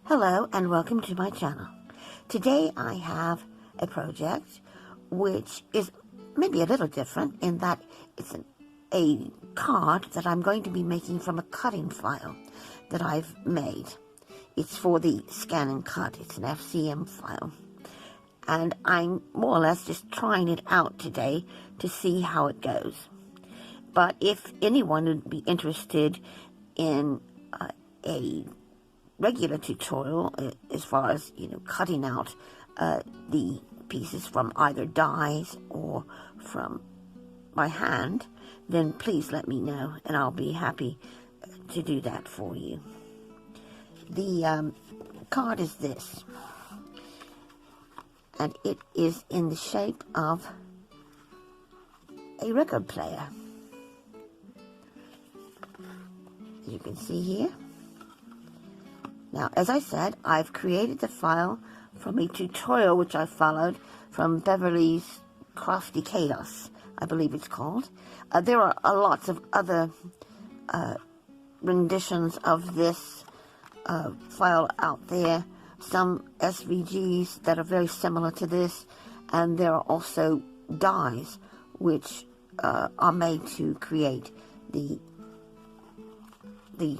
Hello and welcome to my channel. Today I have a project which is maybe a little different in that it's a card that I'm going to be making from a cutting file that I've made. It's for the ScanNCut. It's an FCM file. And I'm more or less just trying it out today to see how it goes. But if anyone would be interested in a regular tutorial as far as cutting out the pieces from either dies or from my hand, then please let me know and I'll be happy to do that for you. The card is this, and it is in the shape of a record player, as you can see here. Now, as I said, I've created the file from a tutorial which I followed from Beverly's Crafty Chaos, I believe it's called. There are lots of other renditions of this file out there, some SVGs that are very similar to this, and there are also dies which are made to create the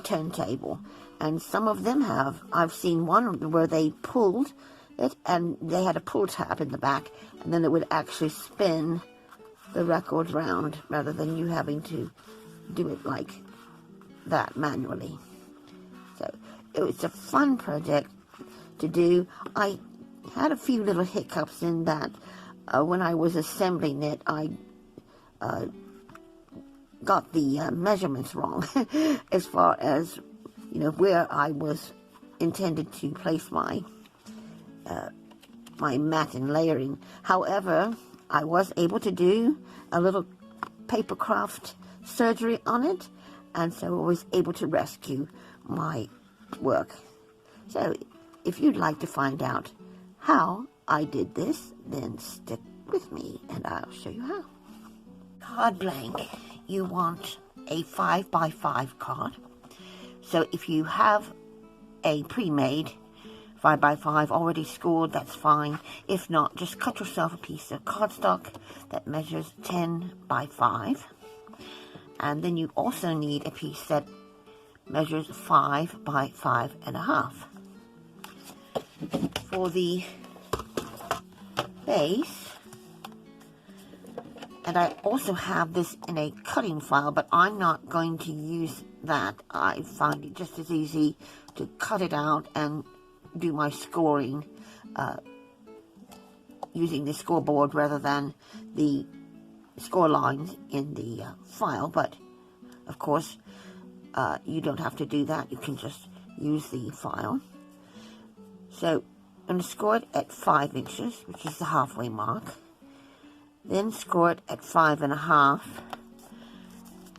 turntable. And some of them have. I've seen one where they pulled it and they had a pull tab in the back, and then it would actually spin the record round rather than you having to do it like that manually. So it's a fun project to do. I had a few little hiccups in that when I was assembling it, I got the measurements wrong as far as where I was intended to place my my mat and layering. However, I was able to do a little paper craft surgery on it, and so I was able to rescue my work. So if you'd like to find out how I did this, then stick with me and I'll show you how. Card blank. You want a 5x5 card. So if you have a pre-made 5x5 already scored, that's fine. If not, just cut yourself a piece of cardstock that measures 10 by 5. And then you also need a piece that measures 5 by 5.5. For the base, and I also have this in a cutting file, but I'm not going to use that. I find it just as easy to cut it out and do my scoring using the scoreboard rather than the score lines in the file. But of course, you don't have to do that. You can just use the file. So I'm going to score it at 5 inches, which is the halfway mark. Then score it at 5.5,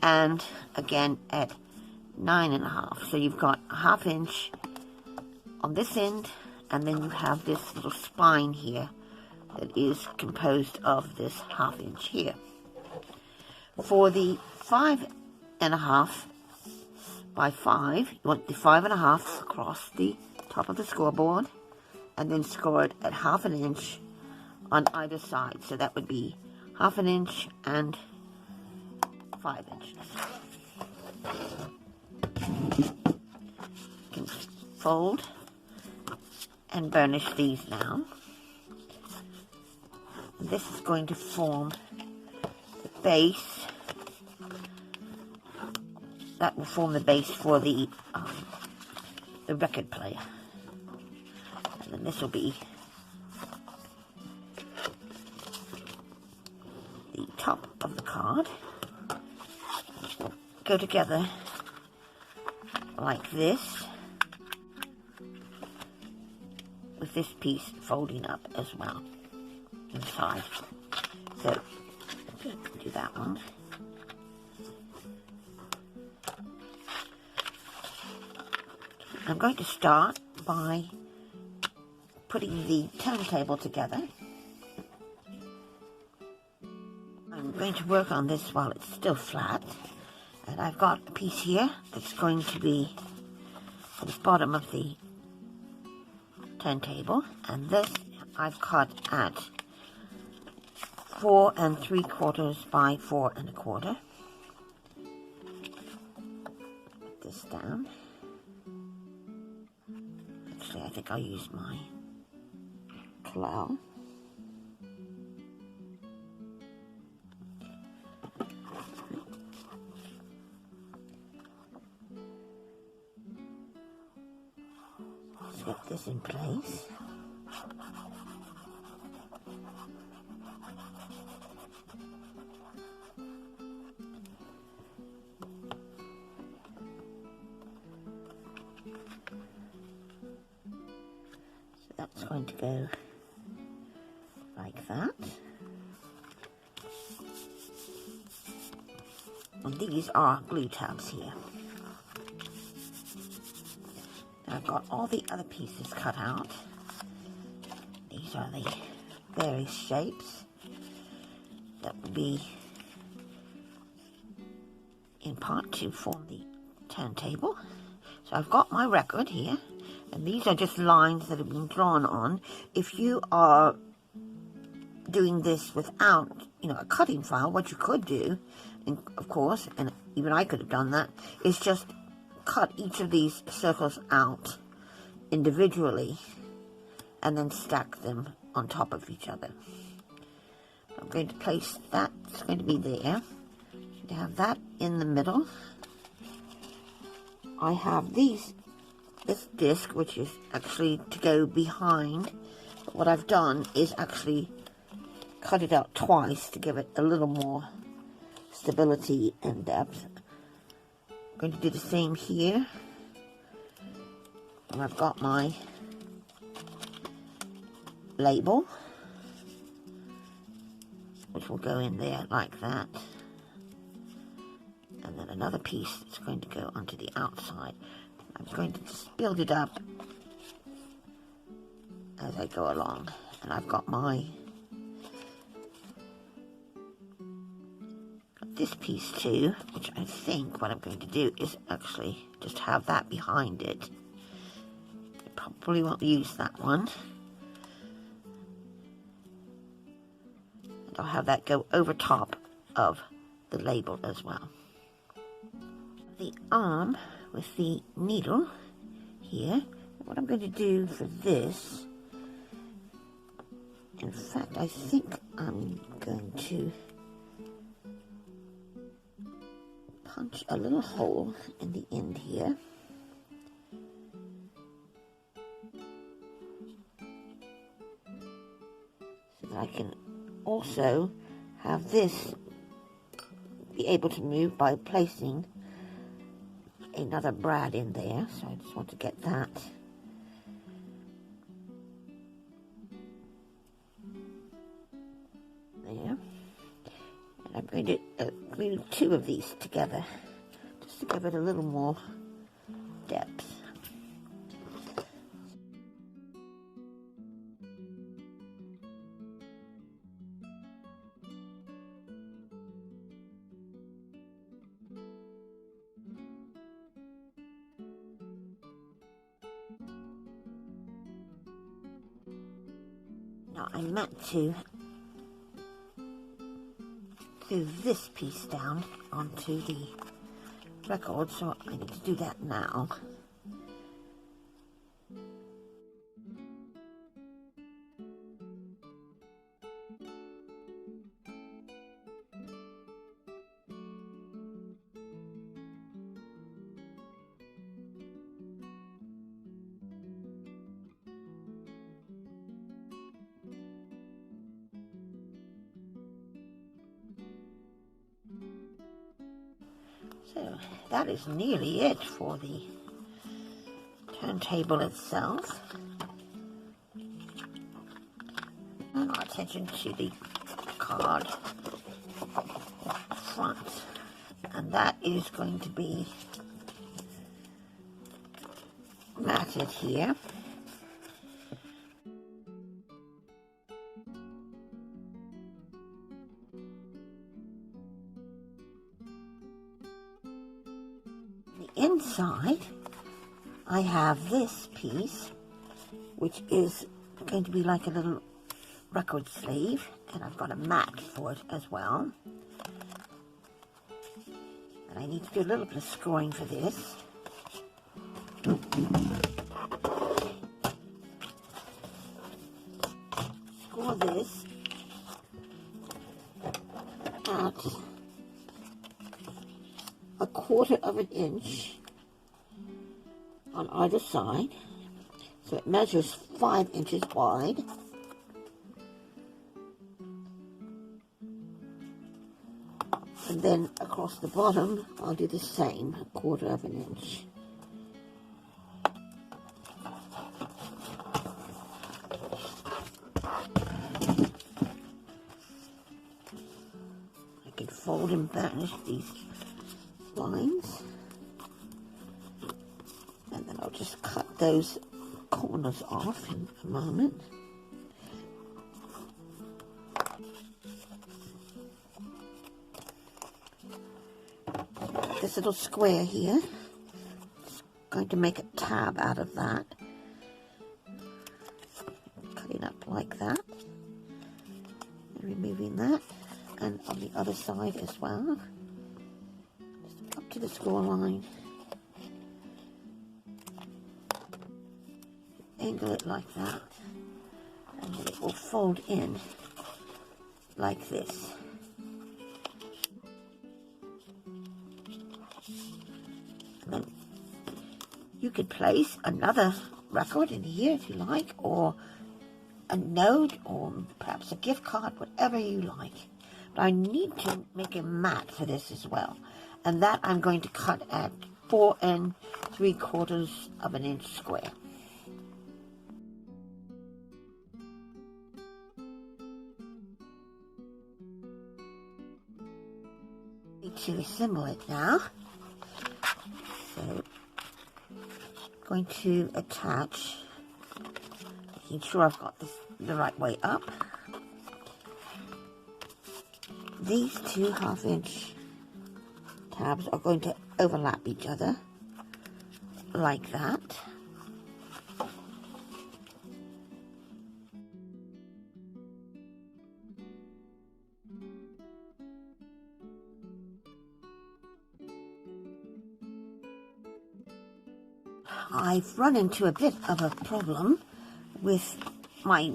and again at 9.5. So you've got a ½ inch on this end, and then you have this little spine here that is composed of this ½ inch here. For the 5.5 by 5, you want the 5.5 across the top of the scoreboard, and then score it at ½ inch on either side. So that would be ½ inch and 5 inches. You can fold and burnish these now. This is going to form the base. That will form the base for the record player. And then this will be the top of the card. Go together like this, with this piece folding up as well inside. So just do that one. I'm going to start by putting the turntable together. I'm going to work on this while it's still flat, and I've got a piece here that's going to be at the bottom of the turntable, and this I've cut at 4 3/4 by 4 1/4. Put this down. Actually, I think I'll use my claw. Let's get this in place. So that's going to go like that. And these are glue tabs here. I've got all the other pieces cut out. These are the various shapes that will be in part to form the turntable. So I've got my record here, and these are just lines that have been drawn on. If you are doing this without, a cutting file, what you could do, and of course, and even I could have done that, is just cut each of these circles out individually and then stack them on top of each other. I'm going to place that, it's going to be there. To have that in the middle. I have this disc, which is actually to go behind. But what I've done is actually cut it out twice to give it a little more stability and depth. I'm going to do the same here. And I've got my label, which will go in there like that. And then another piece that's going to go onto the outside. I'm going to just build it up as I go along. And I've got this piece too, which I think what I'm going to do is actually just have that behind it. I probably won't use that one. And I'll have that go over top of the label as well. The arm with the needle here. What I'm going to do for this, in fact, I think I'm going to punch a little hole in the end here. So that I can also have this be able to move by placing another brad in there. So I just want to get that. There. And I'm going to glue two of these together just to give it a little more depth. Now I meant to glue this piece down onto the record, so I need to do that now. So that is nearly it for the turntable itself. And our attention to the card front. And that is going to be matted here. Inside, I have this piece, which is going to be like a little record sleeve, and I've got a mat for it as well. And I need to do a little bit of scoring for this. Score this at 1/4 of an inch on either side. So it measures 5 inches wide. And then across the bottom, I'll do the same, 1/4 of an inch. I can fold and banish these lines. And then I'll just cut those corners off in a moment. This little square here, just going to make a tab out of that. Cutting up like that. And removing that. And on the other side as well. Just up to the score line. Angle it like that. And then it will fold in like this. Then you could place another record in here if you like, or a note, or perhaps a gift card, whatever you like. But I need to make a mat for this as well, and that I'm going to cut at 4 3/4 of an inch square. To assemble it now. So, I'm going to attach, making sure I've got this the right way up. These 2 1/2-inch tabs are going to overlap each other, like that. I've run into a bit of a problem with my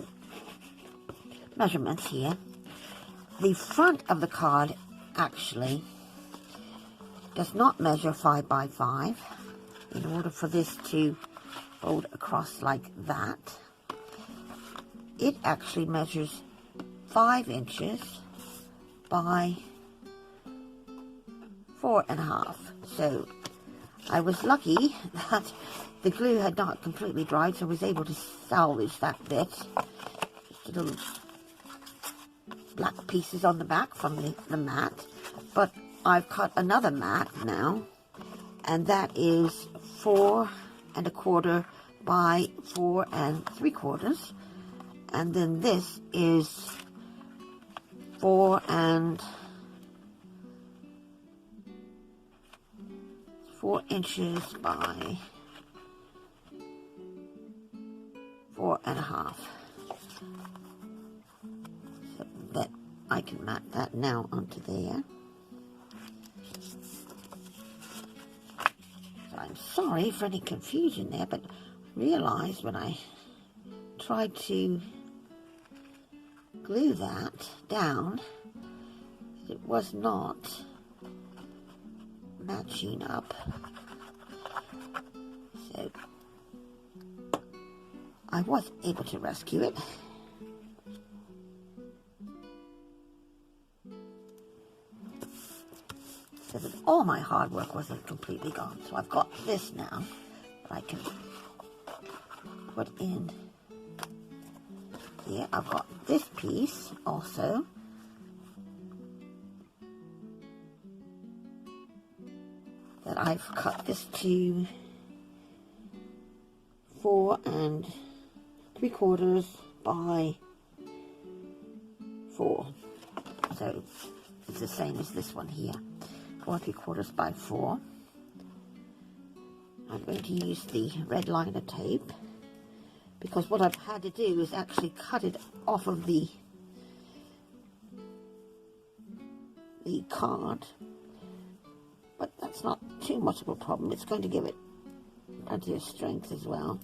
measurements here. The front of the card actually does not measure 5 by 5. In order for this to fold across like that, it actually measures 5 inches by 4.5. So I was lucky that the glue had not completely dried, so I was able to salvage that bit. Just little black pieces on the back from the mat. But I've cut another mat now, and that is 4 1/4 by 4 3/4. And then this is 4 inches by 4.5. So that I can mat that now onto there. So I'm sorry for any confusion there, but I realized when I tried to glue that down, it was not matching up. So I was able to rescue it. So that all my hard work wasn't completely gone. So I've got this now that I can put in here. I've got this piece also. That I've cut this to 4 3/4 by 4. So it's the same as this one here. 4 3/4 by 4. I'm going to use the red liner tape because what I've had to do is actually cut it off of the card, but that's not too much of a problem. It's going to give it plenty of strength as well.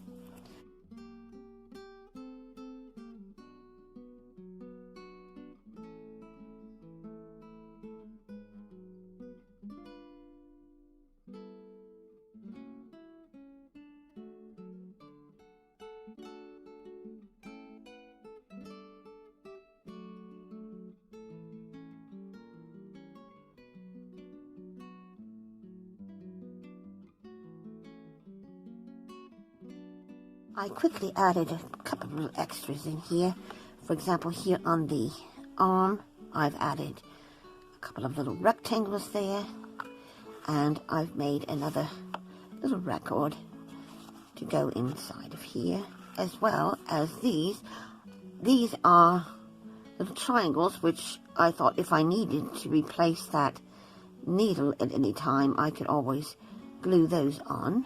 I quickly added a couple of little extras in here. For example, here on the arm, I've added a couple of little rectangles there, and I've made another little record to go inside of here, as well as these. These are little triangles, which I thought if I needed to replace that needle at any time, I could always glue those on.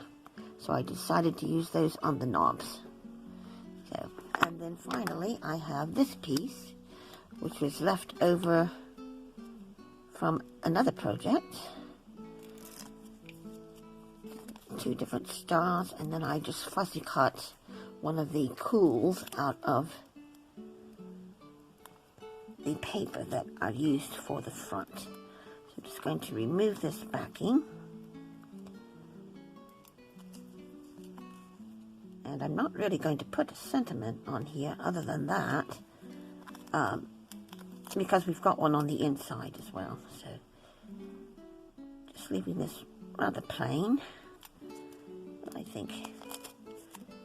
So I decided to use those on the knobs. So, and then finally I have this piece, which was left over from another project. 2 different stars, and then I just fussy cut one of the cools out of the paper that I used for the front. So I'm just going to remove this backing. And I'm not really going to put a sentiment on here other than that, because we've got one on the inside as well. So just leaving this rather plain. But I think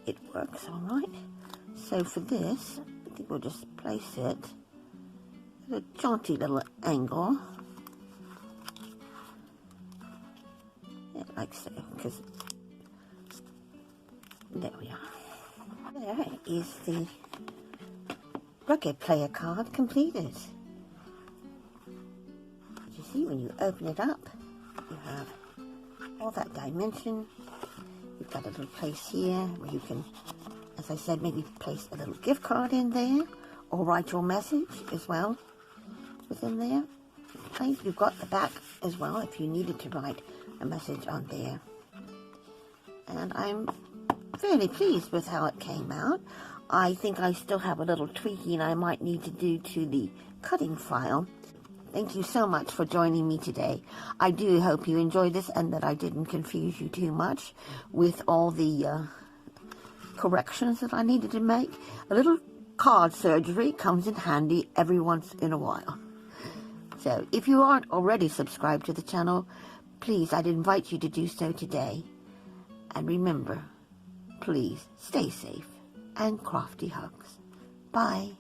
it works all right. So for this, I think we'll just place it at a jaunty little angle. Yeah, like so, because there we are. There is the record player card completed. You see, when you open it up, you have all that dimension. You've got a little place here where you can, as I said, maybe place a little gift card in there, or write your message as well within there. You've got the back as well if you needed to write a message on there. And I'm fairly pleased with how it came out. I think I still have a little tweaking I might need to do to the cutting file. Thank you so much for joining me today. I do hope you enjoyed this and that I didn't confuse you too much with all the corrections that I needed to make. A little card surgery comes in handy every once in a while. So if you aren't already subscribed to the channel, please, I'd invite you to do so today. And remember, please stay safe and crafty hugs. Bye.